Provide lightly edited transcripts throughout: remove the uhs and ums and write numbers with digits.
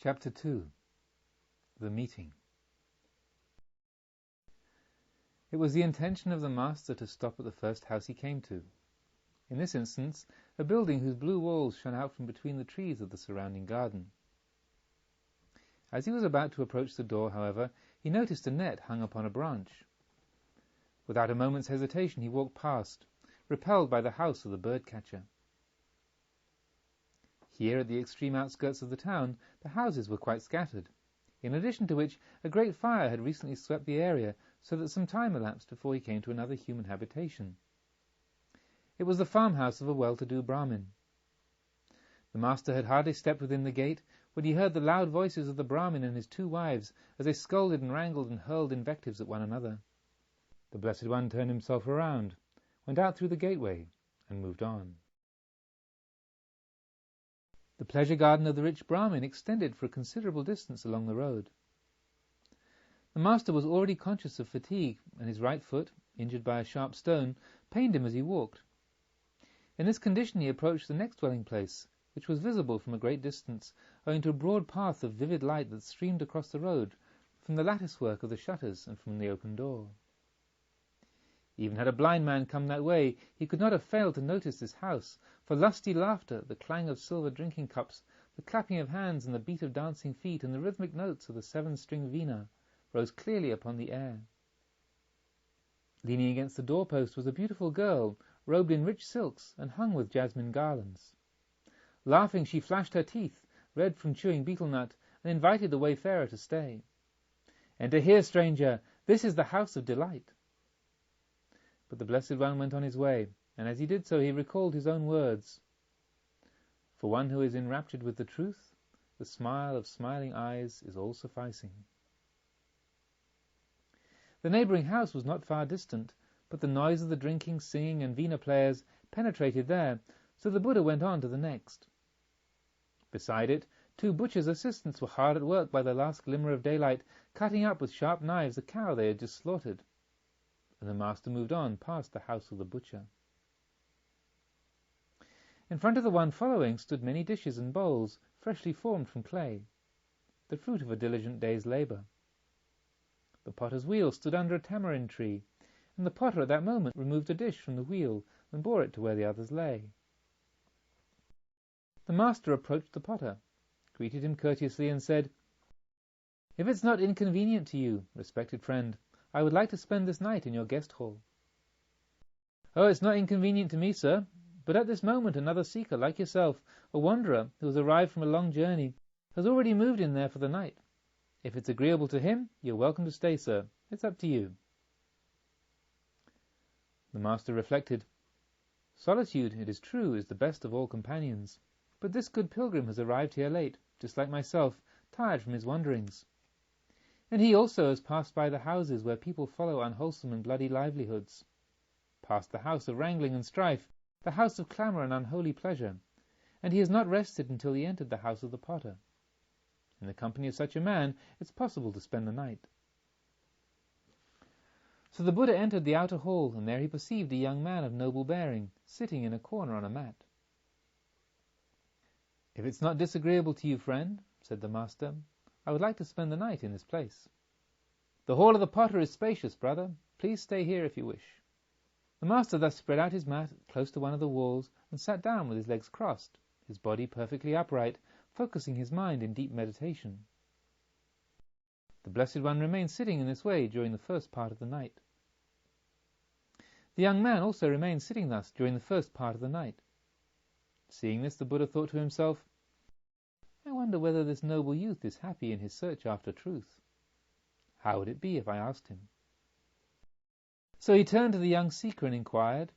Chapter 2. The Meeting. It was the intention of the master to stop at the first house he came to. In this instance, a building whose blue walls shone out from between the trees of the surrounding garden. As he was about to approach the door, however, he noticed a net hung upon a branch. Without a moment's hesitation, he walked past, repelled by the house of the bird-catcher. Here, at the extreme outskirts of the town, the houses were quite scattered, in addition to which a great fire had recently swept the area, so that some time elapsed before he came to another human habitation. It was the farmhouse of a well-to-do Brahmin. The master had hardly stepped within the gate when he heard the loud voices of the Brahmin and his two wives as they scolded and wrangled and hurled invectives at one another. The Blessed One turned himself around, went out through the gateway, and moved on. The pleasure garden of the rich Brahmin extended for a considerable distance along the road. The master was already conscious of fatigue, and his right foot, injured by a sharp stone, pained him as he walked. In this condition he approached the next dwelling place, which was visible from a great distance, owing to a broad path of vivid light that streamed across the road from the lattice-work of the shutters and from the open door. Even had a blind man come that way, he could not have failed to notice this house, for lusty laughter, the clang of silver drinking cups, the clapping of hands and the beat of dancing feet, and the rhythmic notes of the seven-string veena rose clearly upon the air. Leaning against the doorpost was a beautiful girl, robed in rich silks and hung with jasmine garlands. Laughing, she flashed her teeth, red from chewing betel nut, and invited the wayfarer to stay. "Enter here, stranger, this is the house of delight." But the Blessed One went on his way, and as he did so he recalled his own words. For one who is enraptured with the truth, the smile of smiling eyes is all-sufficing. The neighbouring house was not far distant, but the noise of the drinking, singing, and veena players penetrated there, so the Buddha went on to the next. Beside it, two butcher's assistants were hard at work by the last glimmer of daylight, cutting up with sharp knives a cow they had just slaughtered. And the master moved on past the house of the butcher. In front of the one following stood many dishes and bowls, freshly formed from clay, the fruit of a diligent day's labour. The potter's wheel stood under a tamarind tree, and the potter at that moment removed a dish from the wheel and bore it to where the others lay. The master approached the potter, greeted him courteously, and said, "If it's not inconvenient to you, respected friend, I would like to spend this night in your guest hall." "Oh, it's not inconvenient to me, sir, but at this moment another seeker like yourself, a wanderer who has arrived from a long journey, has already moved in there for the night. If it's agreeable to him, you're welcome to stay, sir. It's up to you." The master reflected. Solitude, it is true, is the best of all companions, but this good pilgrim has arrived here late, just like myself, tired from his wanderings. And he also has passed by the houses where people follow unwholesome and bloody livelihoods, past the house of wrangling and strife, the house of clamour and unholy pleasure, and he has not rested until he entered the house of the potter. In the company of such a man, it's possible to spend the night. So the Buddha entered the outer hall, and there he perceived a young man of noble bearing, sitting in a corner on a mat. "If it's not disagreeable to you, friend," said the master, "I would like to spend the night in this place." "The hall of the potter is spacious, brother. Please stay here if you wish." The master thus spread out his mat close to one of the walls and sat down with his legs crossed, his body perfectly upright, focusing his mind in deep meditation. The Blessed One remained sitting in this way during the first part of the night. The young man also remained sitting thus during the first part of the night. Seeing this, the Buddha thought to himself, "I wonder whether this noble youth is happy in his search after truth. How would it be if I asked him?" So he turned to the young seeker and inquired,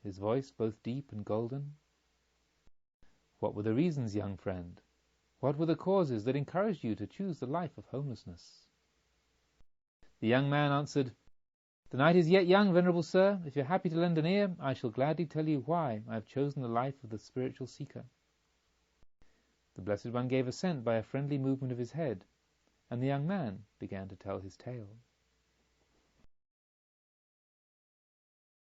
his voice both deep and golden, "What were the reasons, young friend? What were the causes that encouraged you to choose the life of homelessness?" The young man answered, "The night is yet young, venerable sir. If you are happy to lend an ear, I shall gladly tell you why I have chosen the life of the spiritual seeker." The Blessed One gave assent by a friendly movement of his head, and the young man began to tell his tale.